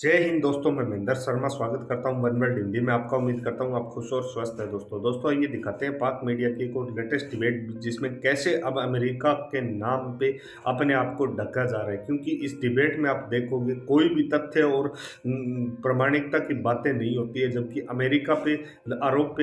जय हिंद दोस्तों। मैं महेंद्र शर्मा स्वागत करता हूं वन वर्ल्ड हिंदी में आपका। उम्मीद करता हूं आप खुश और स्वस्थ हैं। दोस्तों ये दिखाते हैं पाक मीडिया की एक और लेटेस्ट डिबेट, जिसमें कैसे अब अमेरिका के नाम पे अपने आप को ढका जा रहा है। क्योंकि इस डिबेट में आप देखोगे कोई भी तथ्य और प्रामाणिकता की बातें नहीं होती है, जबकि अमेरिका पे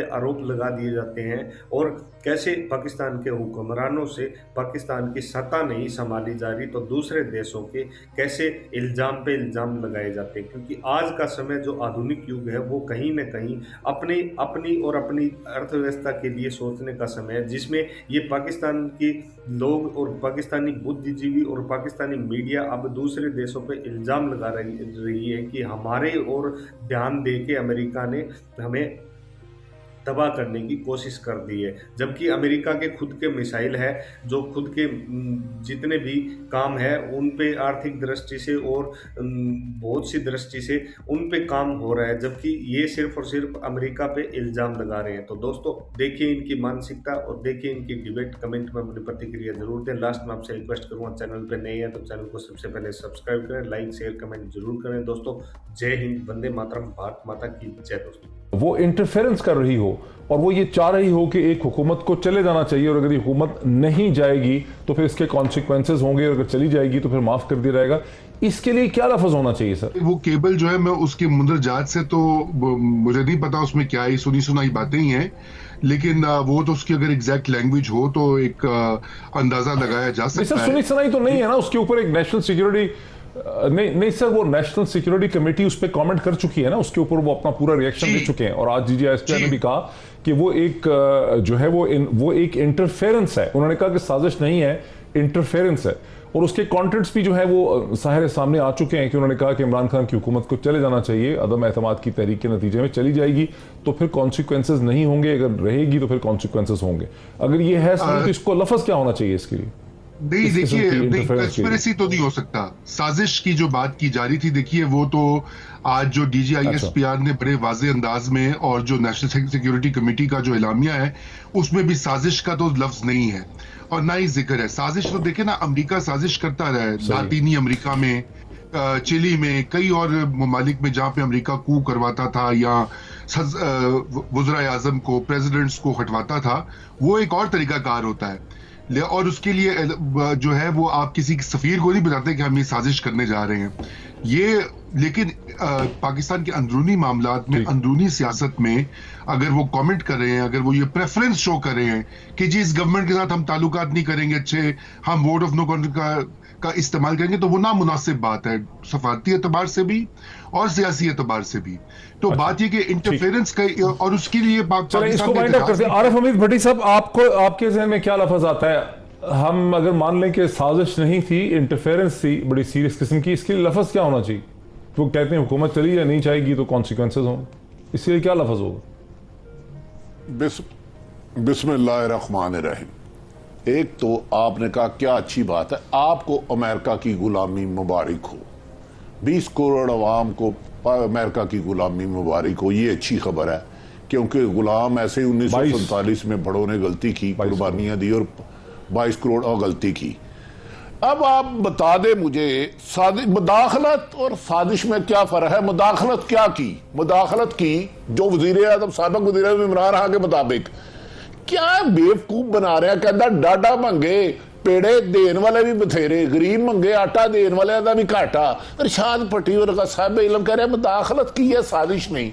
आरोप लगा दिए जाते हैं। और कैसे पाकिस्तान के हुक्मरानों से पाकिस्तान की सत्ता नहीं संभाली जा रही, तो दूसरे देशों के कैसे इल्ज़ाम पे इल्ज़ाम लगाए जाते हैं। क्योंकि आज का समय जो आधुनिक युग है वो कहीं न कहीं अपनी अपनी और अपनी अर्थव्यवस्था के लिए सोचने का समय है, जिसमें ये पाकिस्तान के लोग और पाकिस्तानी बुद्धिजीवी और पाकिस्तानी मीडिया अब दूसरे देशों पे इल्ज़ाम लगा रही है कि हमारे और ध्यान दे के अमेरिका ने हमें तबाह करने की कोशिश कर दी है। जबकि अमेरिका के खुद के मिसाइल है, जो खुद के जितने भी काम है उन पे आर्थिक दृष्टि से और बहुत सी दृष्टि से उन पे काम हो रहा है, जबकि ये सिर्फ और सिर्फ अमेरिका पे इल्ज़ाम लगा रहे हैं। तो दोस्तों देखिए इनकी मानसिकता और देखिए इनकी डिबेट। कमेंट में अपनी प्रतिक्रिया जरूर दें। लास्ट में आपसे रिक्वेस्ट करूँगा, चैनल पर नए हैं तो चैनल को सबसे पहले सब्सक्राइब करें, लाइक शेयर कमेंट जरूर करें। दोस्तों जय हिंद, वंदे मातरम, भारत माता की जय। दोस्तों वो इंटरफेरेंस कर रही हो और वो ये चाह रही हो कि एक हुकूमत को चले जाना चाहिए, और अगर ये हुकूमत नहीं जाएगी तो फिर इसके कॉन्सिक्वेंसेस होंगे, और अगर चली जाएगी तो फिर माफ कर दिया जाएगा। इसके लिए क्या लफ्ज होना चाहिए सर? वो केबल जो है, मैं उसकी मुंदरजात से तो मुझे नहीं पता उसमें क्या ही सुनी सुनाई बातें ही हैं, लेकिन वो तो उसकी अगर एग्जैक्ट लैंग्वेज हो तो एक अंदाजा लगाया जा सकता है। सुनी सुनाई तो नहीं है ना, उसके ऊपर एक नेशनल सिक्योरिटी नहीं सर, वो नेशनल सिक्योरिटी कमेटी उस पर कमेंट कर चुकी है ना, उसके ऊपर वो अपना पूरा रिएक्शन दे चुके हैं। और आज DGISP ने भी कहा कि वो एक जो है वो एक इंटरफेरेंस है। उन्होंने कहा कि साजिश नहीं है, इंटरफेरेंस है। और उसके कंटेंट्स भी जो है वो सारे सामने आ चुके हैं कि उन्होंने कहा कि इमरान खान की हुकूमत को चले जाना चाहिए, अदम एतमाद की तहरीक के नतीजे में चली जाएगी तो फिर कॉन्सिक्वेंसेज नहीं होंगे, अगर रहेगी तो फिर कॉन्सिक्वेंसेज होंगे। अगर ये है सर तो इसको लफ्ज क्या होना चाहिए इसके लिए? नहीं देखिए, कंस्पिरेसी तो नहीं हो सकता। साजिश की जो बात की जा रही थी, देखिए वो तो आज जो DGISPR ने बड़े वाजे अंदाज में, और जो नेशनल सिक्योरिटी कमेटी का जो एलामिया है उसमें भी साजिश का तो लफ्ज नहीं है और ना ही जिक्र है। साजिश तो देखे ना, अमेरिका साजिश करता रहा है, लातीनी अमेरिका में, चिली में, कई और ममालिक में जहां पे अमेरिका कू करवाता था या वज़राए आजम को, प्रेसिडेंट्स को हटवाता था, वो एक और तरीका कार होता है। और उसके लिए जो है वो आप किसी सफीर को नहीं बताते कि हम ये साजिश करने जा रहे हैं ये। लेकिन पाकिस्तान के अंदरूनी मामलात में, अंदरूनी सियासत में अगर वो कमेंट कर रहे हैं, अगर वो ये प्रेफरेंस शो कर रहे हैं कि जी इस गवर्नमेंट के साथ हम ताल्लुकात नहीं करेंगे अच्छे, हम वोट ऑफ नो कॉन्फ्लिक्ट का इस्तेमाल करेंगे, तो वो नामुनासिब बात है सफारती एतबार से भी और सियासी एतबार से भी। तो बात ये कि इंटरफेरेंस का, और उसके लिए इसको वाइंड अप करते हैं। आरिफ हमीद भट्टी साहब, आपको आपके ज़हन में क्या लफ्ज आता है? हम अगर मान लें कि साजिश नहीं थी, इंटरफेरेंस थी बड़ी सीरियस किस्म की, इसके लिए लफ्ज क्या होना चाहिए? वो कहते हैं हुकूमत चली या नहीं जाएगी तो कॉन्सिक्वेंसेज होंगे, इसके लिए क्या लफ्ज होगा? बिस्मिल्लाहिर्रहमानिर्रहीम। एक तो आपने कहा क्या अच्छी बात है, आपको अमेरिका की गुलामी मुबारक हो, 20 करोड़ अवाम को अमेरिका की गुलामी मुबारक हो, ये अच्छी खबर है। क्योंकि गुलाम ऐसे 1947 में बड़ों ने गलती की, कुर्बानियां दी और 22 करोड़ और गलती की। अब आप बता दे मुझे, मुदाखलत और साजिश में क्या फर्क है? मुदाखलत क्या की? मुदाखलत की जो वजीर आजम, साबिक वजीर आजम इमरान खान के मुताबिक क्या बेवकूफ बना रहे हैं। कहता डाडा मंगे पेड़े देने वाले भी बथेरे, गरीब मंगे आटा देने वाले का भी घाटा। इरशाद भट्टी और साहिब इल्म कह रहे हैं मुदाखलत की है, साजिश नहीं।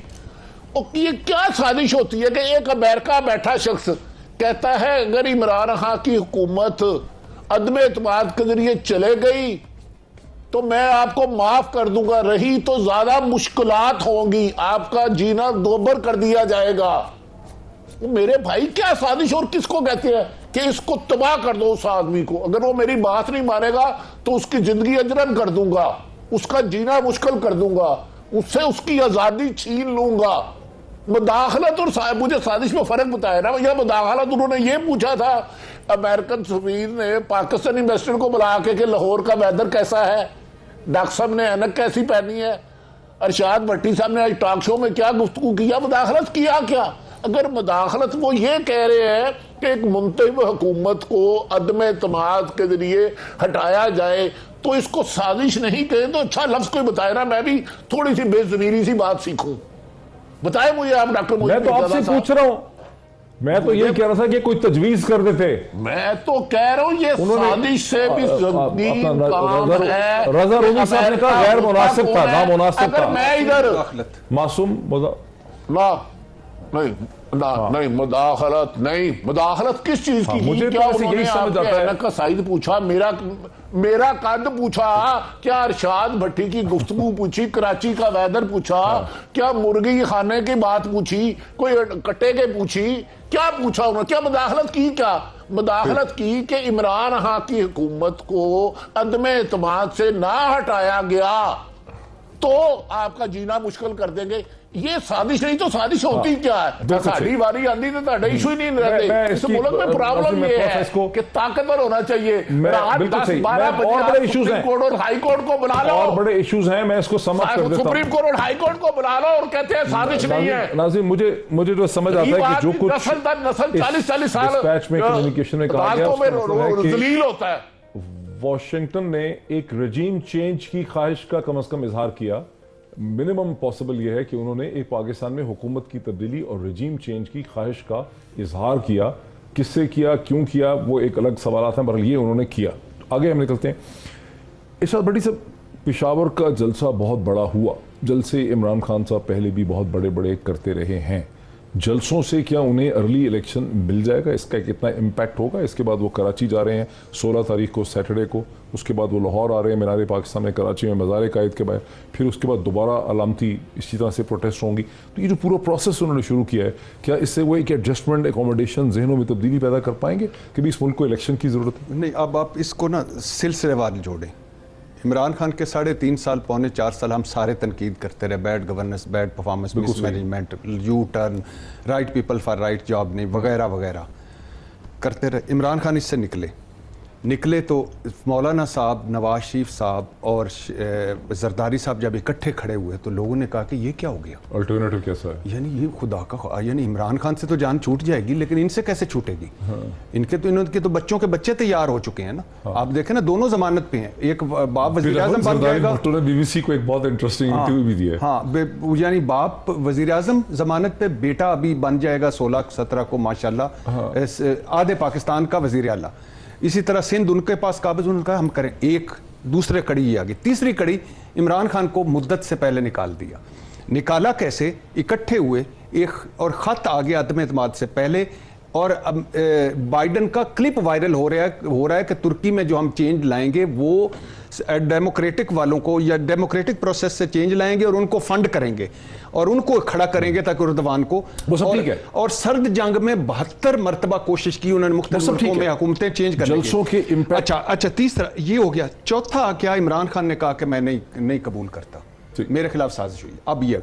और ये क्या साजिश होती है कि एक अमेरिका बैठा शख्स कहता है अगर इमरान खान की हुकूमत अदम एतमाद के जरिए चले गई तो मैं आपको माफ कर दूंगा, रही तो ज्यादा मुश्किलात होंगी, आपका जीना दोबर कर दिया जाएगा। मेरे भाई क्या साजिश, और किसको कहते हैं कि इसको तबाह कर दो उस आदमी को? अगर वो मेरी बात नहीं मानेगा तो उसकी जिंदगी अजरन कर दूंगा, उसका जीना मुश्किल कर दूंगा, उससे उसकी आजादी छीन लूंगा। मुदाखलत और मुझे साजिश में फर्क बताया ना भैया। मुदाखलत उन्होंने ये पूछा था, अमेरिकन सफीर ने पाकिस्तानी एम्बेसडर को बुला के लाहौर का वेदर कैसा है, डॉक्टर साहब ने ऐनक कैसी पहनी है, इरशाद भट्टी साहब ने आज टॉक शो में क्या गुफ्तगू किया, मुदाखलत किया क्या? अगर मुदाखलत वो ये कह रहे हैं कि एक मुंतखब हुकूमत को अदम एतमाद के जरिए हटाया जाए तो इसको साजिश नहीं कहें तो अच्छा लफ्ज कोई बताए ना, मैं भी थोड़ी सी बेजमीरी सी बात सीखूं। बताए मुझे आप डॉक्टर। मैं तो आपसे पूछ रहा हूं, मैं तो ये कह रहा था कि कोई तजवीज कर देते। मैं तो कह रहा हूं ये साजिश से भी रजा रूमी साहब ने कहा गैर मुनासिब था, नामुनासिब था। मैं इधर मासूम नहीं मुदाखलत नहीं, मुदाखलत किस चीज की? मुझे क्या तो यही समझ आता है का साइद पूछा, मेरा कद पूछा, क्या अरशाद भट्टी की गुफ्तगू पूछी, कराची का वेदर पूछा, क्या मुर्गी खाने की बात पूछी, कोई कट्टे के पूछी, क्या पूछा उन्होंने? क्या मुदाखलत की? क्या मुदाखलत की कि इमरान खान की हुकूमत को अदम एतमाद से ना हटाया गया तो आपका जीना मुश्किल कर देंगे। ये साजिश नहीं तो साजिश होती क्या है? साड़ी वारी आंदी तो ताड़ा इशू ही नहीं रहते। इस मुल्क में प्रॉब्लम ये है कि ताकतवर होना चाहिए। 10-12 इश्यूज हैं, कोर्ट और हाई कोर्ट को बुला लो, और बड़े इश्यूज हैं, मैं इसको समझ कर देता हूं। सुप्रीम कोर्ट और हाई कोर्ट को बुला लो और कहते हैं साजिश नहीं है। नाज़िम, मुझे जो समझ आता है कि जो कुछ नस्ल 40-40 साल डिस्पैच में कम्युनिकेशन में कहा गया जलील होता है। वॉशिंगटन ने एक रजीम चेंज की ख्वाहिश का कम से कम इजहार किया। मिनिमम पॉसिबल यह है कि उन्होंने एक पाकिस्तान में हुकूमत की तब्दीली और रजीम चेंज की ख्वाहिश का इजहार किया। किससे किया, क्यों किया, वो एक अलग सवाल है, पर ये उन्होंने किया। आगे हम निकलते हैं। इस बड़ी से पेशावर का जलसा बहुत बड़ा हुआ। जलसे इमरान खान साहब पहले भी बहुत बड़े बड़े करते रहे हैं। जलसों से क्या उन्हें अर्ली इलेक्शन मिल जाएगा? इसका कितना इम्पैक्ट होगा? इसके बाद वो कराची जा रहे हैं 16 तारीख को, सैटरडे को। उसके बाद वो लाहौर आ रहे हैं, मीनार पाकिस्तान में, कराची में मज़ार कायद के बाहर। फिर उसके बाद दोबारा अलामती इसी तरह से प्रोटेस्ट होंगी। तो ये जो पूरा प्रोसेस उन्होंने शुरू किया है, क्या इससे वो एक एडजस्टमेंट, एकोमोडेशन, जहनों में तब्दीली पैदा कर पाएंगे कि भी इस मुल्क को इलेक्शन की ज़रूरत है? नहीं, अब आप इसको ना सिलसिलेवार जोड़ें। इमरान खान के 3.5 साल, 4.25 साल हम सारे तनकीद करते रहे, bad governance, bad performance, miss management, U turn, right people for right job नहीं, वगैरह वगैरह करते रहे। इमरान खान इससे निकले तो मौलाना साहब, नवाज शरीफ साहब और जरदारी साहब जब इकट्ठे खड़े हुए तो लोगों ने कहा कि ये क्या हो गया, अल्टरनेटिव कैसा है? यानी ये खुदा का, यानी इमरान खान से तो जान छूट जाएगी, लेकिन इनसे कैसे छूटेगी? हाँ। इनके तो बच्चों के बच्चे तैयार हो चुके हैं ना। हाँ। आप देखें ना, दोनों जमानत पे हैं। एक बाप वजीर आजम बन जाएगा, बीबीसी को एक बहुत इंटरेस्टिंग इंटरव्यू भी दिया। हाँ, यानी बाप वजीर आजम जमानत पे, बेटा अभी बन जाएगा 16-17 को माशाल्लाह आधे पाकिस्तान का वजीर आला। इसी तरह सिंध उनके पास काबिज, उन्होंने कहा हम करें। एक दूसरे कड़ी ये आ गई। तीसरी कड़ी, इमरान खान को मुद्दत से पहले निकाल दिया। निकाला कैसे? इकट्ठे हुए, एक और ख़त आ गया अदम एतमाद से पहले। और अब बाइडन का क्लिप वायरल हो रहा है कि तुर्की में जो हम चेंज लाएंगे वो डेमोक्रेटिक वालों को, या डेमोक्रेटिक प्रोसेस से चेंज लाएंगे और उनको फंड करेंगे और उनको खड़ा करेंगे ताकि उर्दवान को वो सब ठीक है। और सर्द जंग में 72 मरतबा कोशिश की उन्होंने मुख्तलिफ मुल्कों में हुकूमतें चेंज करने की। अच्छा, तीसरा ये हो गया। चौथा क्या, इमरान खान ने कहा कि मैं नहीं कबूल करता, मेरे खिलाफ साजिश हुई। अब ये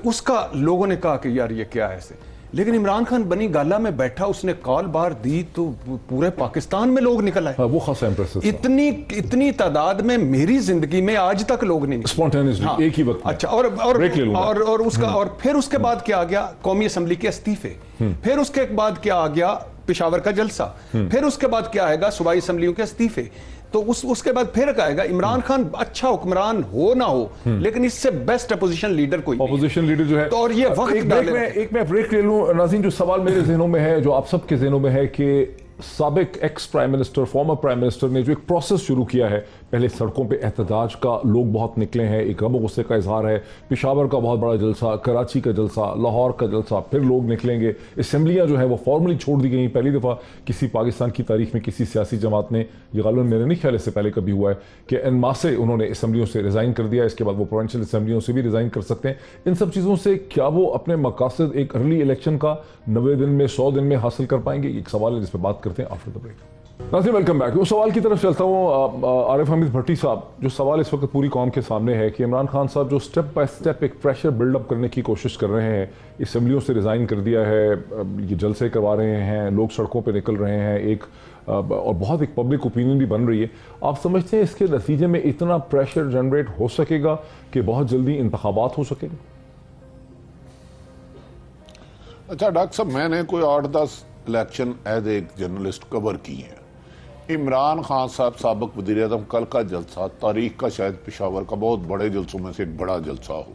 उसका लोगों ने कहा कि यार ये क्या है ऐसे। लेकिन इमरान खान बनी गाला में बैठा, उसने कॉल बार दी तो पूरे पाकिस्तान में लोग निकल आए। वो खासा इंप्रेसिव। इतनी तादाद में मेरी जिंदगी में आज तक लोग नहीं, स्पॉन्टेनियसली। हाँ, एक ही वक्त। अच्छा, और उसका और फिर उसके बाद क्या आ गया? कौमी असम्बली के इस्तीफे। फिर उसके बाद क्या आ गया? पेशावर का जलसा। फिर उसके बाद क्या आएगा? सूबाई असम्बलियों के इस्तीफे। तो उसके बाद फिर आएगा इमरान खान अच्छा हुक्मरान हो ना हो, लेकिन इससे बेस्ट अपोजिशन लीडर कोई, अपोजिशन लीडर जो है। तो और ये वक्त एक मैं ब्रेक ले लूं नाज़रीन। जो सवाल मेरे जहनों में है, जो आप सबके जहनों में है, कि साबिक ex prime minister, former prime minister ने जो एक प्रोसेस शुरू किया है, पहले सड़कों पे एहतजाज का, लोग बहुत निकले हैं, एक गम गुस्से का इजहार है, पेशावर का बहुत बड़ा जलसा, कराची का जलसा, लाहौर का जलसा, फिर लोग निकलेंगे। असम्बलियाँ जो है वो फॉर्मली छोड़ दी गई। पहली दफ़ा किसी पाकिस्तान की तारीख में किसी सियासी जमात ने, ये गालिबन मेरे नहीं ख्याल इससे पहले कभी हुआ है, कि एन मासे उन्होंने असम्बलियों से रिज़ाइन कर दिया। इसके बाद वो प्रोविंशियल असम्बलियों से भी रिज़ाइन कर सकते हैं। इन सब चीज़ों से क्या वो अपने मकासद एक अर्ली इलेक्शन का 90 दिन में, 100 दिन में हासिल कर पाएंगे? एक सवाल है जिस पर बात करते हैं आफ्टर द ब्रेक। नाज़रीन, वेलकम बैक। उस सवाल की तरफ चलता हूँ। आरिफ हमीद भट्टी साहब, जो सवाल इस वक्त पूरी कौम के सामने है कि इमरान खान साहब जो स्टेप बाय स्टेप एक प्रेशर बिल्डअप करने की कोशिश कर रहे हैं, असम्बलियों से रिज़ाइन कर दिया है, ये जलसे करवा रहे हैं, लोग सड़कों पर निकल रहे हैं, और बहुत एक पब्लिक ओपिनियन भी बन रही है। आप समझते हैं इसके नतीजे में इतना प्रेशर जनरेट हो सकेगा कि बहुत जल्दी इंतखाबात हो सकेंगे? अच्छा डॉक्टर साहब, मैंने कोई 8-10 इलेक्शन एज एक जर्नलिस्ट कवर की है। इमरान खान साहब साबिक वज़ीर आज़म, कल का जलसा तारीख का शायद पेशावर का बहुत बड़े जलसों में से एक बड़ा जलसा हो,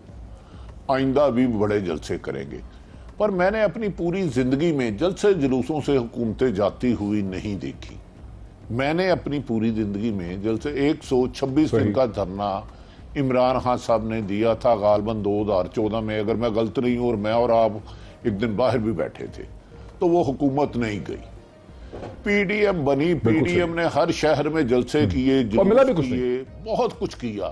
आइंदा भी बड़े जलसे करेंगे। पर मैंने अपनी पूरी जिंदगी में जलसे जुलूसों से हुकूमतें जाती हुई नहीं देखी। मैंने अपनी पूरी जिंदगी में जलसे 126 दिन का धरना इमरान खान साहब ने दिया था गालबन 2014 में, अगर मैं गलत नहीं हूं, और मैं और आप एक दिन बाहर भी बैठे थे, तो वो हुकूमत नहीं गई। पीडीएम बनी, पीडीएम ने हर शहर में जलसे किए, और मिला भी कुछ किए, बहुत कुछ किया।